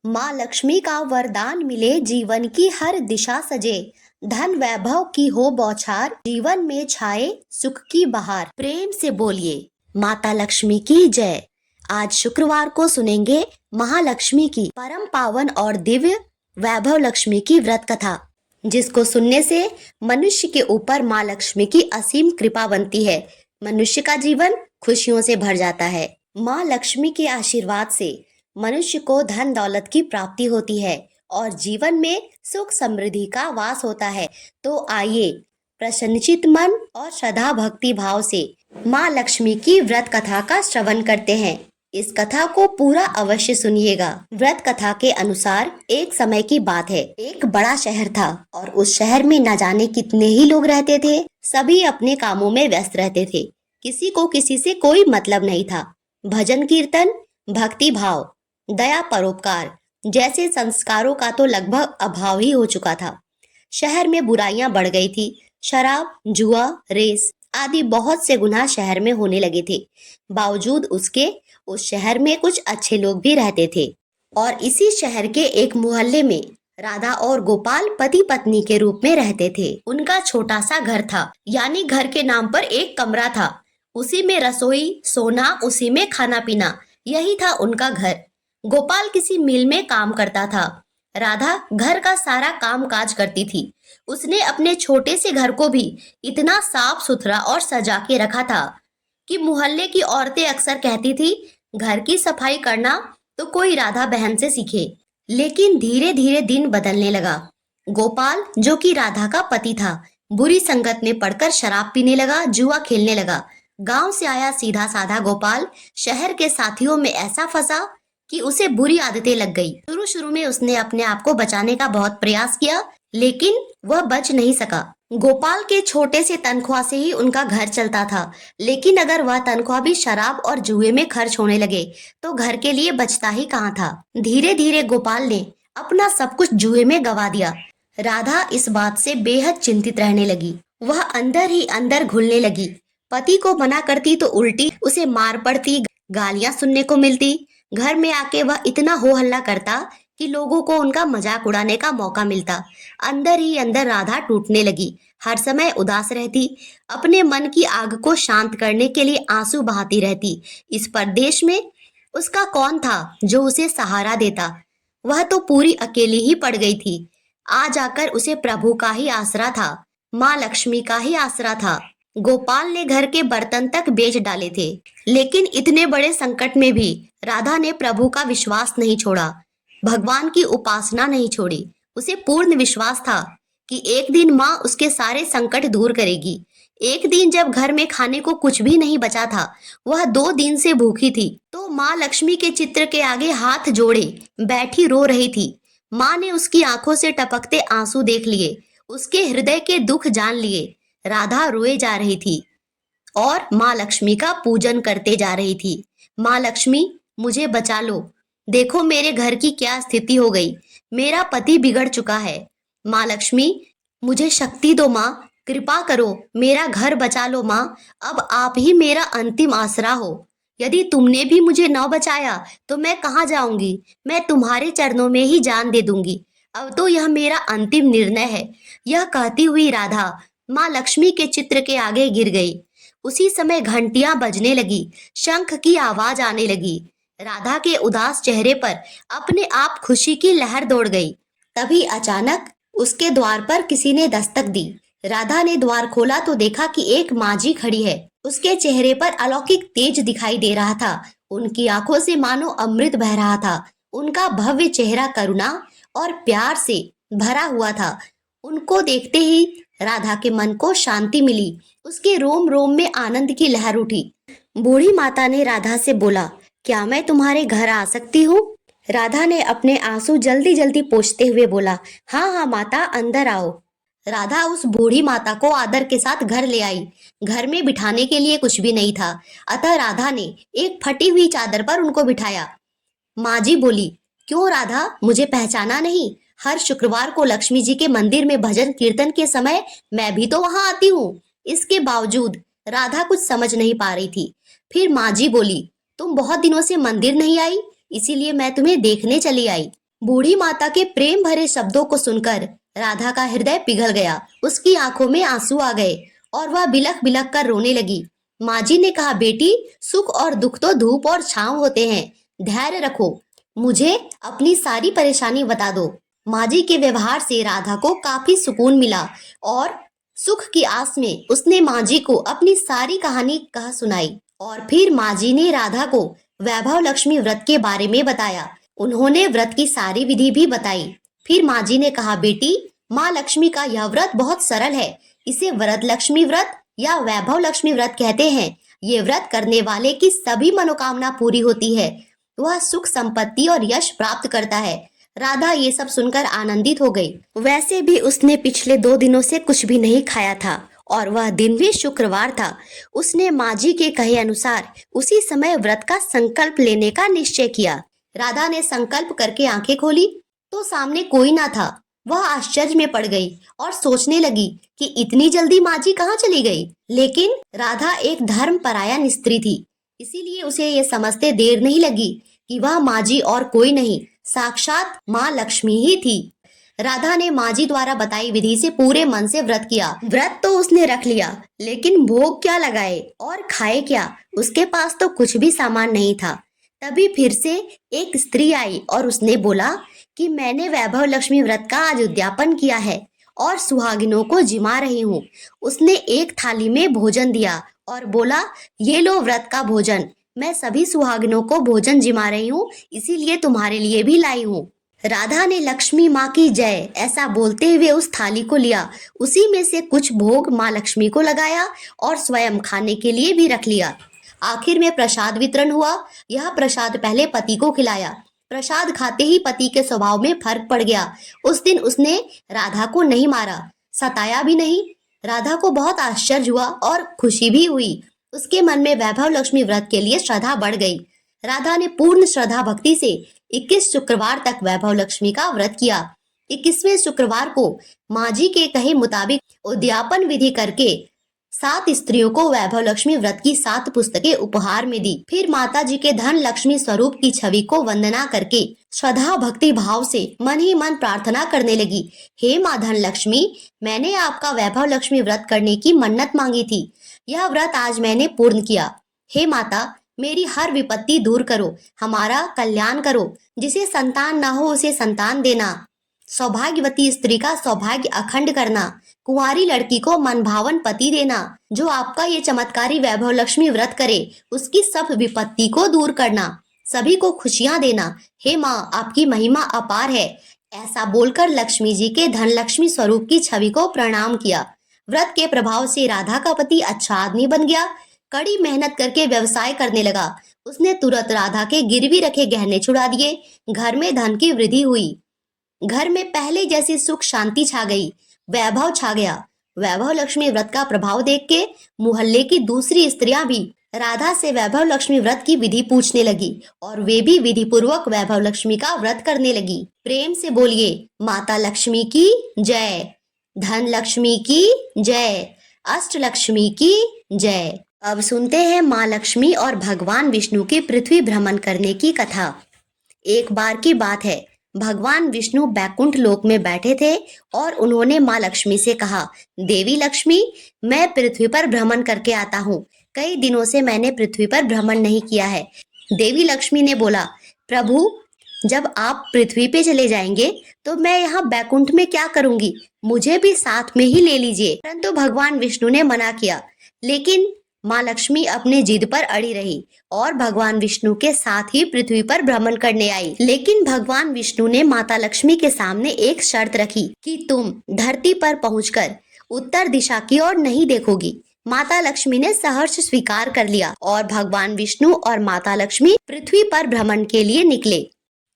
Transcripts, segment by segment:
माँ लक्ष्मी का वरदान मिले, जीवन की हर दिशा सजे, धन वैभव की हो बौछार, जीवन में छाए सुख की बहार। प्रेम से बोलिए माता लक्ष्मी की जय। आज शुक्रवार को सुनेंगे महालक्ष्मी की परम पावन और दिव्य वैभव लक्ष्मी की व्रत कथा, जिसको सुनने से मनुष्य के ऊपर माँ लक्ष्मी की असीम कृपा बनती है। मनुष्य का जीवन खुशियों से भर जाता है। माँ लक्ष्मी के आशीर्वाद से मनुष्य को धन दौलत की प्राप्ति होती है और जीवन में सुख समृद्धि का वास होता है। तो आइए प्रसन्नचित मन और श्रद्धा भक्ति भाव से माँ लक्ष्मी की व्रत कथा का श्रवण करते हैं। इस कथा को पूरा अवश्य सुनिएगा। व्रत कथा के अनुसार एक समय की बात है, एक बड़ा शहर था और उस शहर में न जाने कितने ही लोग रहते थे। सभी अपने कामों में व्यस्त रहते थे, किसी को किसी से कोई मतलब नहीं था। भजन कीर्तन, भक्ति भाव, दया, परोपकार जैसे संस्कारों का तो लगभग अभाव ही हो चुका था। शहर में बुराइयां बढ़ गई थी। शराब, जुआ, रेस आदि बहुत से गुनाह शहर में होने लगे थे। बावजूद उसके उस शहर में कुछ अच्छे लोग भी रहते थे और इसी शहर के एक मोहल्ले में राधा और गोपाल पति पत्नी के रूप में रहते थे। उनका छोटा सा घर था, यानी घर के नाम पर एक कमरा था। उसी में रसोई, सोना, उसी में खाना पीना, यही था उनका घर। गोपाल किसी मिल में काम करता था। राधा घर का सारा काम काज करती थी। उसने अपने छोटे से घर को भी इतना साफ सुथरा और सजा के रखा था कि मोहल्ले की औरतें अक्सर कहती थी, घर की सफाई करना तो कोई राधा बहन से सीखे। लेकिन धीरे धीरे दिन बदलने लगा। गोपाल, जो कि राधा का पति था, बुरी संगत में पड़कर शराब पीने लगा, जुआ खेलने लगा। गांव से आया सीधा साधा गोपाल शहर के साथियों में ऐसा फंसा कि उसे बुरी आदतें लग गई। शुरू शुरू में उसने अपने आप को बचाने का बहुत प्रयास किया, लेकिन वह बच नहीं सका। गोपाल के छोटे से तनख्वाह से ही उनका घर चलता था, लेकिन अगर वह तनख्वाह भी शराब और जुए में खर्च होने लगे तो घर के लिए बचता ही कहाँ था। धीरे धीरे गोपाल ने अपना सब कुछ जुए में गवा दिया। राधा इस बात से बेहद चिंतित रहने लगी। वह अंदर ही अंदर घुलने लगी। पति को मना करती तो उल्टी उसे मार पड़ती, गालियां सुनने को मिलती। घर में आके वह इतना हो हल्ला करता कि लोगों को उनका मजाक उड़ाने का मौका मिलता। अंदर ही अंदर राधा टूटने लगी। हर समय उदास रहती, अपने मन की आग को शांत करने के लिए आंसू बहाती रहती। इस परदेश में उसका कौन था जो उसे सहारा देता? वह तो पूरी अकेली ही पड़ गई थी। आज आकर उसे प्रभु का ही आसरा था, माँ लक्ष्मी का ही आसरा था। गोपाल ने घर के बर्तन तक बेच डाले थे, लेकिन इतने बड़े संकट में भी राधा ने प्रभु का विश्वास नहीं छोड़ा, भगवान की उपासना नहीं छोड़ी। उसे पूर्ण विश्वास था कि एक दिन माँ उसके सारे संकट दूर करेगी। एक दिन जब घर में खाने को कुछ भी नहीं बचा था, वह 2 दिन से भूखी थी, तो माँ लक्ष्मी के चित्र के आगे हाथ जोड़े बैठी रो रही थी। माँ ने उसकी आंखों से टपकते आंसू देख लिए, उसके हृदय के दुख जान लिए। राधा रोए जा रही थी और माँ लक्ष्मी का पूजन करते जा रही थी। माँ लक्ष्मी, मुझे बचा लो। देखो मेरे घर की क्या स्थिति हो गई। मेरा पति बिगड़ चुका है। माँ लक्ष्मी, मुझे शक्ति दो माँ, कृपा करो, मेरा घर बचा लो माँ। अब आप ही मेरा अंतिम आसरा हो। यदि तुमने भी मुझे न बचाया तो मैं कहाँ जाऊंगी? मैं तुम्हारे चरणों में ही जान दे दूंगी। अब तो यह मेरा अंतिम निर्णय है। यह कहती हुई राधा माँ लक्ष्मी के चित्र के आगे गिर गई। उसी समय घंटियां बजने लगी, शंख की आवाज आने लगी। राधा के उदास चेहरे पर अपने आप खुशी की लहर दौड़ गई। तभी अचानक उसके द्वार पर किसी ने दस्तक दी। राधा ने द्वार खोला तो देखा कि एक मांझी खड़ी है। उसके चेहरे पर अलौकिक तेज दिखाई दे रहा था। उनकी आंखों से मानो अमृत बह रहा था। उनका भव्य चेहरा करुणा और प्यार से भरा हुआ था। उनको देखते ही राधा के मन को शांति मिली। उसके रोम रोम में आनंद की लहर उठी। बूढ़ी माता ने राधा से बोला, क्या मैं तुम्हारे घर आ सकती हूँ? राधा ने अपने आंसू जल्दी जल्दी पोंछते हुए बोला, हाँ हाँ माता, अंदर आओ। राधा उस बूढ़ी माता को आदर के साथ घर ले आई। घर में बिठाने के लिए कुछ भी नहीं था, अतः राधा ने एक फटी हुई चादर पर उनको बिठाया। माँ जी बोली, क्यों राधा, मुझे पहचाना नहीं? हर शुक्रवार को लक्ष्मी जी के मंदिर में भजन कीर्तन के समय मैं भी तो वहां आती हूँ। इसके बावजूद राधा कुछ समझ नहीं पा रही थी। फिर माँ जी बोली, तुम बहुत दिनों से मंदिर नहीं आई, इसीलिए मैं तुम्हें देखने चली आई। बूढ़ी माता के प्रेम भरे शब्दों को सुनकर राधा का हृदय पिघल गया। उसकी आंखों में आंसू आ गए और वह बिलख बिलख कर रोने लगी। माँ जी ने कहा, बेटी, सुख और दुख तो धूप और छांव होते हैं, धैर्य रखो, मुझे अपनी सारी परेशानी बता दो। माँ जी के व्यवहार से राधा को काफी सुकून मिला और सुख की आस में उसने माँ जी को अपनी सारी कहानी कह सुनाई। और फिर माँ जी ने राधा को वैभव लक्ष्मी व्रत के बारे में बताया। उन्होंने व्रत की सारी विधि भी बताई। फिर माँ जी ने कहा, बेटी, माँ लक्ष्मी का यह व्रत बहुत सरल है। इसे व्रत लक्ष्मी व्रत या वैभव लक्ष्मी व्रत कहते हैं। ये व्रत करने वाले की सभी मनोकामना पूरी होती है। वह सुख, संपत्ति और यश प्राप्त करता है। राधा ये सब सुनकर आनंदित हो गई। वैसे भी उसने पिछले 2 दिनों से कुछ भी नहीं खाया था और वह दिन भी शुक्रवार था। उसने माँ जी के कहे अनुसार उसी समय व्रत का संकल्प लेने का निश्चय किया। राधा ने संकल्प करके आंखें खोली तो सामने कोई ना था। वह आश्चर्य में पड़ गई और सोचने लगी कि इतनी जल्दी माँ जी कहाँ चली गई। लेकिन राधा एक धर्मपरायण स्त्री थी, इसीलिए उसे ये समझते देर नहीं लगी कि वह माँ जी और कोई नहीं, साक्षात माँ लक्ष्मी ही थी। राधा ने माँ जी द्वारा बताई विधि से पूरे मन से व्रत किया। व्रत तो उसने रख लिया, लेकिन भोग क्या लगाए और खाए क्या? उसके पास तो कुछ भी सामान नहीं था। तभी फिर से एक स्त्री आई और उसने बोला कि मैंने वैभव लक्ष्मी व्रत का आज उद्यापन किया है और सुहागिनों को जिमा रही हूँ। उसने एक थाली में भोजन दिया और बोला, ये लो व्रत का भोजन। मैं सभी सुहागिनों को भोजन जिमा रही हूँ, इसीलिए तुम्हारे लिए भी लाई हूँ। राधा ने लक्ष्मी माँ की जय ऐसा बोलते हुए उस थाली को लिया। उसी में से कुछ भोग माँ लक्ष्मी को लगाया और स्वयं खाने के लिए भी रख लिया। आखिर में प्रसाद वितरण हुआ। यह प्रसाद पहले पति को खिलाया। प्रसाद खाते ही पति के स्वभाव में फर्क पड़ गया। उस दिन उसने राधा को नहीं मारा, सताया भी नहीं। राधा को बहुत आश्चर्य हुआ और खुशी भी हुई। उसके मन में वैभव लक्ष्मी व्रत के लिए श्रद्धा बढ़ गई। राधा ने पूर्ण श्रद्धा भक्ति से 21 शुक्रवार तक वैभव लक्ष्मी का व्रत किया। 21वें शुक्रवार को माँ जी के कहे मुताबिक उद्यापन विधि करके 7 स्त्रियों को वैभव लक्ष्मी व्रत की 7 पुस्तकें उपहार में दी। फिर माता जी के धन लक्ष्मी स्वरूप की छवि को वंदना करके श्रद्धा भक्ति भाव से मन ही मन प्रार्थना करने लगी। हे माँ धन लक्ष्मी, मैंने आपका वैभव लक्ष्मी व्रत करने की मन्नत मांगी थी। यह व्रत आज मैंने पूर्ण किया। हे माता, मेरी हर विपत्ति दूर करो, हमारा कल्याण करो। जिसे संतान न हो उसे संतान देना, सौभाग्यवती स्त्री का सौभाग्य अखंड करना, कुंवारी लड़की को मनभावन पति देना। जो आपका ये चमत्कारी वैभव लक्ष्मी व्रत करे उसकी सब विपत्ति को दूर करना, सभी को खुशियां देना। हे माँ, आपकी महिमा अपार है। ऐसा बोलकर लक्ष्मी जी के धन लक्ष्मी स्वरूप की छवि को प्रणाम किया। व्रत के प्रभाव से राधा का पति अच्छा आदमी बन गया। कड़ी मेहनत करके व्यवसाय करने लगा। उसने तुरंत राधा के गिरवी रखे गहने छुड़ा दिए। घर में धन की वृद्धि हुई। घर में पहले जैसी सुख शांति छा गई, वैभव छा गया। वैभव लक्ष्मी व्रत का प्रभाव देख के मोहल्ले की दूसरी स्त्रियां भी राधा से वैभव लक्ष्मी व्रत की विधि पूछने लगी और वे भी विधि पूर्वक वैभव लक्ष्मी का व्रत करने लगी। प्रेम से बोलिए, माता लक्ष्मी की जय, धन लक्ष्मी की जय, अष्ट लक्ष्मी की जय। अब सुनते हैं माँ लक्ष्मी और भगवान विष्णु की पृथ्वी भ्रमण करने की कथा। एक बार की बात है, भगवान विष्णु बैकुंठ लोक में बैठे थे और उन्होंने माँ लक्ष्मी से कहा, देवी लक्ष्मी, मैं पृथ्वी पर भ्रमण करके आता हूँ। कई दिनों से मैंने पृथ्वी पर भ्रमण नहीं किया है। देवी लक्ष्मी ने बोला, प्रभु, जब आप पृथ्वी पे चले जाएंगे तो मैं यहाँ बैकुंठ में क्या करूंगी? मुझे भी साथ में ही ले लीजिए। परंतु भगवान विष्णु ने मना किया। लेकिन माँ लक्ष्मी अपने जिद पर अड़ी रही और भगवान विष्णु के साथ ही पृथ्वी पर भ्रमण करने आई। लेकिन भगवान विष्णु ने माता लक्ष्मी के सामने एक शर्त रखी कि तुम धरती पर पहुंचकर उत्तर दिशा की ओर नहीं देखोगी। माता लक्ष्मी ने सहर्ष स्वीकार कर लिया और भगवान विष्णु और माता लक्ष्मी पृथ्वी पर भ्रमण के लिए निकले।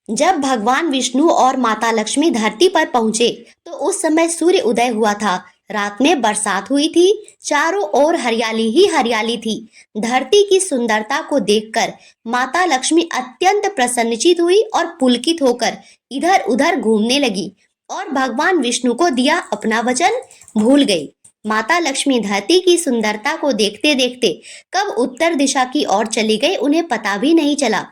जब भगवान विष्णु और माता लक्ष्मी धरती पर पहुंचे तो उस समय सूर्य उदय हुआ था। रात में बरसात हुई थी। चारों ओर हरियाली ही हरियाली थी। धरती की सुंदरता को देखकर माता लक्ष्मी अत्यंत प्रसन्नचित हुई और पुलकित होकर इधर उधर घूमने लगी और भगवान विष्णु को दिया अपना वचन भूल गई। माता लक्ष्मी धरती की सुंदरता को देखते देखते कब उत्तर दिशा की ओर चली गई उन्हें पता भी नहीं चला।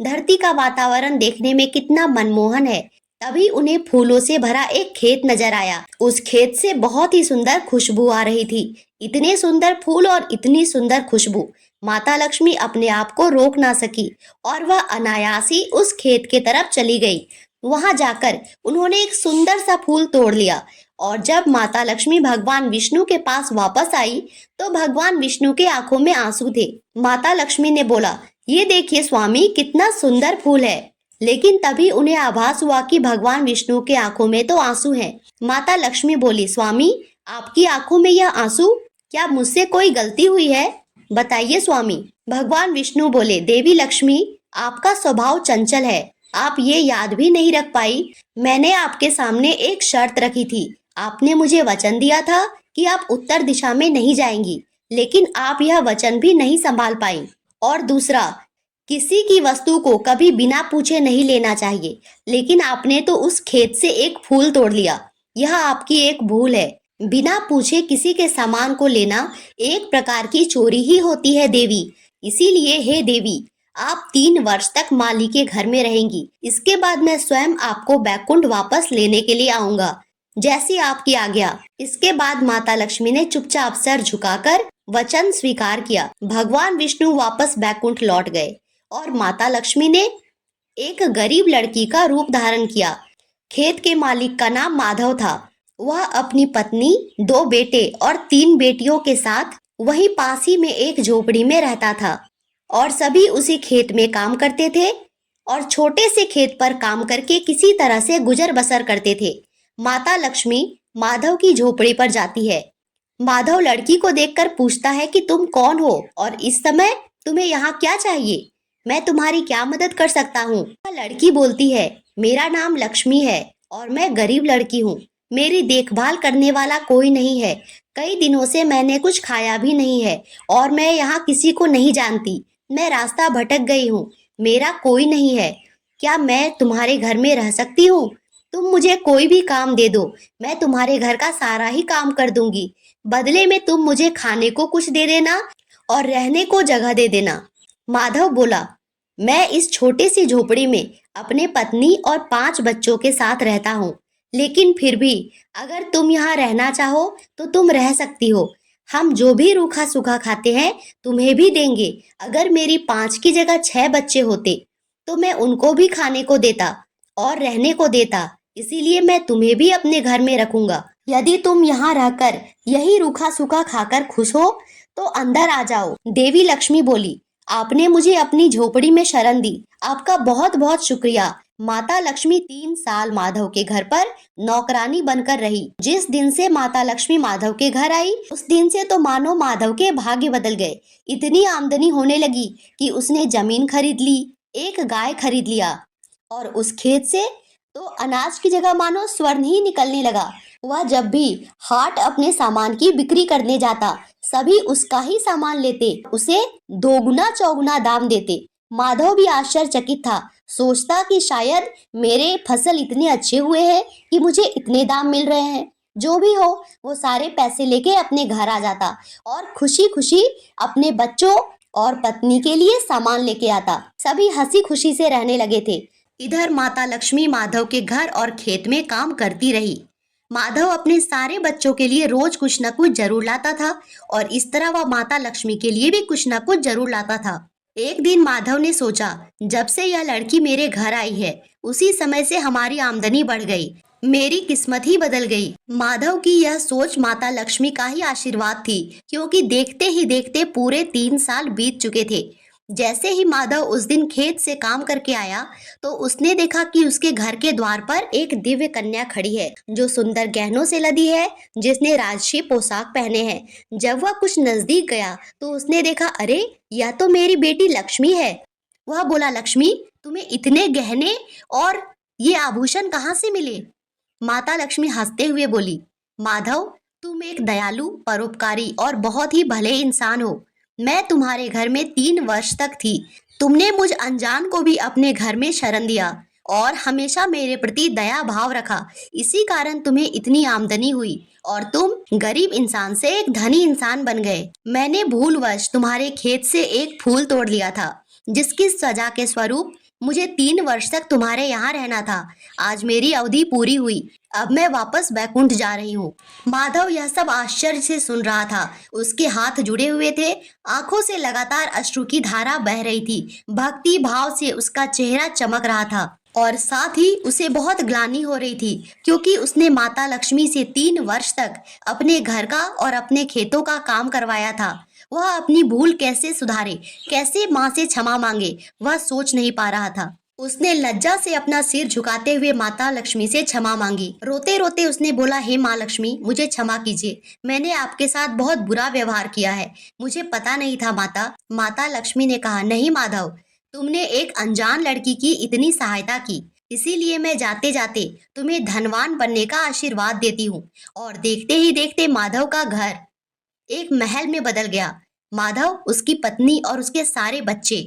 धरती का वातावरण देखने में कितना मनमोहन है। तभी उन्हें फूलों से भरा एक खेत नजर आया। उस खेत से बहुत ही सुंदर खुशबू आ रही थी। इतने सुंदर फूल और इतनी सुंदर खुशबू, माता लक्ष्मी अपने आप को रोक ना सकी और वह अनायास ही उस खेत के तरफ चली गई। वहां जाकर उन्होंने एक सुंदर सा फूल तोड़ लिया और जब माता लक्ष्मी भगवान विष्णु के पास वापस आई तो भगवान विष्णु के आंखों में आंसू थे। माता लक्ष्मी ने बोला, ये देखिए स्वामी, कितना सुंदर फूल है। लेकिन तभी उन्हें आभास हुआ कि भगवान विष्णु के आंखों में तो आंसू हैं। माता लक्ष्मी बोली, स्वामी, आपकी आंखों में यह आंसू, क्या मुझसे कोई गलती हुई है? बताइए स्वामी। भगवान विष्णु बोले, देवी लक्ष्मी, आपका स्वभाव चंचल है, आप ये याद भी नहीं रख पाई। मैंने आपके सामने एक शर्त रखी थी। आपने मुझे वचन दिया था कि आप उत्तर दिशा में नहीं जाएंगी, लेकिन आप यह वचन भी नहीं संभाल पाई। और दूसरा, किसी की वस्तु को कभी बिना पूछे नहीं लेना चाहिए, लेकिन आपने तो उस खेत से एक फूल तोड़ लिया। यह आपकी एक भूल है। बिना पूछे किसी के सामान को लेना एक प्रकार की चोरी ही होती है देवी। इसीलिए हे देवी, आप 3 वर्ष तक माली के घर में रहेंगी। इसके बाद मैं स्वयं आपको बैकुंठ वापस लेने के लिए आऊंगा, जैसी आपकी आज्ञा। इसके बाद माता लक्ष्मी ने चुपचाप सर झुकाकर वचन स्वीकार किया। भगवान विष्णु वापस बैकुंठ लौट गए और माता लक्ष्मी ने एक गरीब लड़की का रूप धारण किया। खेत के मालिक का नाम माधव था। वह अपनी पत्नी, 2 बेटे और 3 बेटियों के साथ वहीं पास ही में एक झोपड़ी में रहता था और सभी उसी खेत में काम करते थे और छोटे से खेत पर काम करके किसी तरह से गुजर बसर करते थे। माता लक्ष्मी माधव की झोपड़ी पर जाती है। माधव लड़की को देखकर पूछता है कि तुम कौन हो और इस समय तुम्हें यहाँ क्या चाहिए? मैं तुम्हारी क्या मदद कर सकता हूँ? लड़की बोलती है, मेरा नाम लक्ष्मी है और मैं गरीब लड़की हूँ। मेरी देखभाल करने वाला कोई नहीं है। कई दिनों से मैंने कुछ खाया भी नहीं है और मैं यहाँ किसी को नहीं जानती। मैं रास्ता भटक गई हूँ। मेरा कोई नहीं है। क्या मैं तुम्हारे घर में रह सकती हूँ? तुम मुझे कोई भी काम दे दो, मैं तुम्हारे घर का सारा ही काम कर दूंगी। बदले में तुम मुझे खाने को कुछ दे देना और रहने को जगह दे देना। माधव बोला, मैं इस छोटी सी झोपड़ी में अपने पत्नी और 5 बच्चों के साथ रहता हूँ, लेकिन फिर भी अगर तुम यहाँ रहना चाहो तो तुम रह सकती हो। हम जो भी रूखा सूखा खाते हैं तुम्हें भी देंगे। अगर मेरी 5 की जगह 6 बच्चे होते तो मैं उनको भी खाने को देता और रहने को देता। इसीलिए मैं तुम्हें भी अपने घर में रखूंगा। यदि तुम यहाँ रहकर यही रूखा सूखा खाकर खुश हो तो अंदर आ जाओ। देवी लक्ष्मी बोली, आपने मुझे अपनी झोपड़ी में शरण दी, आपका बहुत बहुत शुक्रिया। माता लक्ष्मी 3 साल माधव के घर पर नौकरानी बनकर रही। जिस दिन से माता लक्ष्मी माधव के घर आई, उस दिन से तो मानो माधव के भाग्य बदल गए। इतनी आमदनी होने लगी कि उसने जमीन खरीद ली, एक गाय खरीद लिया और उस खेत से तो अनाज की जगह मानो स्वर्ण ही निकलने लगा। वह जब भी हाट अपने सामान की बिक्री करने जाता, सभी उसका ही सामान लेते, उसे 2 गुना 4 गुना दाम देते। माधव भी आश्चर्यचकित था, सोचता कि शायद मेरे फसल इतने अच्छे हुए हैं कि मुझे इतने दाम मिल रहे हैं। जो भी हो, वो सारे पैसे लेके अपने घर आ जाता और खुशी खुशी अपने बच्चों और पत्नी के लिए सामान लेके आता। सभी हंसी खुशी से रहने लगे थे। इधर माता लक्ष्मी माधव के घर और खेत में काम करती रही। माधव अपने सारे बच्चों के लिए रोज कुछ न कुछ जरूर लाता था और इस तरह वह माता लक्ष्मी के लिए भी कुछ न कुछ जरूर लाता था। एक दिन माधव ने सोचा, जब से यह लड़की मेरे घर आई है उसी समय से हमारी आमदनी बढ़ गई, मेरी किस्मत ही बदल गई। माधव की यह सोच माता लक्ष्मी का ही आशीर्वाद थी, क्योंकि देखते ही देखते पूरे 3 साल बीत चुके थे। जैसे ही माधव उस दिन खेत से काम करके आया तो उसने देखा कि उसके घर के द्वार पर एक दिव्य कन्या खड़ी है, जो सुंदर गहनों से लदी है, जिसने राजसी पोशाक पहने हैं। जब वह कुछ नजदीक गया तो उसने देखा, अरे यह तो मेरी बेटी लक्ष्मी है। वह बोला, लक्ष्मी, तुम्हें इतने गहने और ये आभूषण कहाँ से मिले? माता लक्ष्मी हंसते हुए बोली, माधव, तुम एक दयालु, परोपकारी और बहुत ही भले इंसान हो। मैं तुम्हारे घर में 3 वर्ष तक थी। तुमने मुझ अनजान को भी अपने घर में शरण दिया और हमेशा मेरे प्रति दया भाव रखा। इसी कारण तुम्हें इतनी आमदनी हुई और तुम गरीब इंसान से एक धनी इंसान बन गए। मैंने भूलवश तुम्हारे खेत से एक फूल तोड़ लिया था, जिसकी सजा के स्वरूप मुझे 3 वर्ष तक तुम्हारे यहाँ रहना था। आज मेरी अवधि पूरी हुई। अब मैं वापस बैकुंठ जा रही हूँ। माधव यह सब आश्चर्य से सुन रहा था। उसके हाथ जुड़े हुए थे, आंखों से लगातार अश्रु की धारा बह रही थी। भक्ति भाव से उसका चेहरा चमक रहा था और साथ ही उसे बहुत ग्लानि हो रही थी, क्योंकि उसने माता लक्ष्मी से 3 वर्ष तक अपने घर का और अपने खेतों का काम करवाया था। वह अपनी भूल कैसे सुधारे, कैसे माँ से क्षमा मांगे, वह सोच नहीं पा रहा था। उसने लज्जा से अपना सिर झुकाते हुए माता लक्ष्मी से क्षमा मांगी। रोते रोते उसने बोला, हे माँ लक्ष्मी, मुझे क्षमा कीजिए। मैंने आपके साथ बहुत बुरा व्यवहार किया है। मुझे पता नहीं था माता। माता लक्ष्मी ने कहा, नहीं माधव, तुमने एक अनजान लड़की की इतनी सहायता की, इसीलिए मैं जाते जाते तुम्हें धनवान बनने का आशीर्वाद देती हूँ। और देखते ही देखते माधव का घर एक महल में बदल गया। माधव, उसकी पत्नी और उसके सारे बच्चे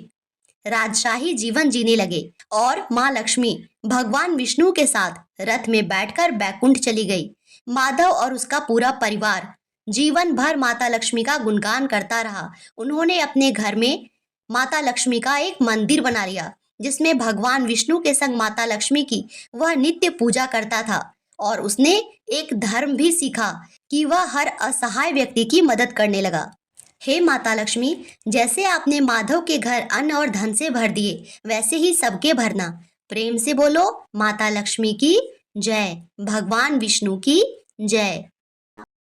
राजशाही जीवन जीने लगे और माँ लक्ष्मी भगवान विष्णु के साथ रथ में बैठकर बैकुंठ चली गई। माधव और उसका पूरा परिवार जीवन भर माता लक्ष्मी का गुणगान करता रहा। उन्होंने अपने घर में माता लक्ष्मी का एक मंदिर बना लिया, जिसमें भगवान विष्णु के संग माता लक्ष्मी की वह नित्य पूजा करता था। और उसने एक धर्म भी सीखा कि वह हर असहाय व्यक्ति की मदद करने लगा। हे माता लक्ष्मी, जैसे आपने माधव के घर अन्न और धन से भर दिए, वैसे ही सबके भरना। प्रेम से बोलो, माता लक्ष्मी की जय, भगवान विष्णु की जय।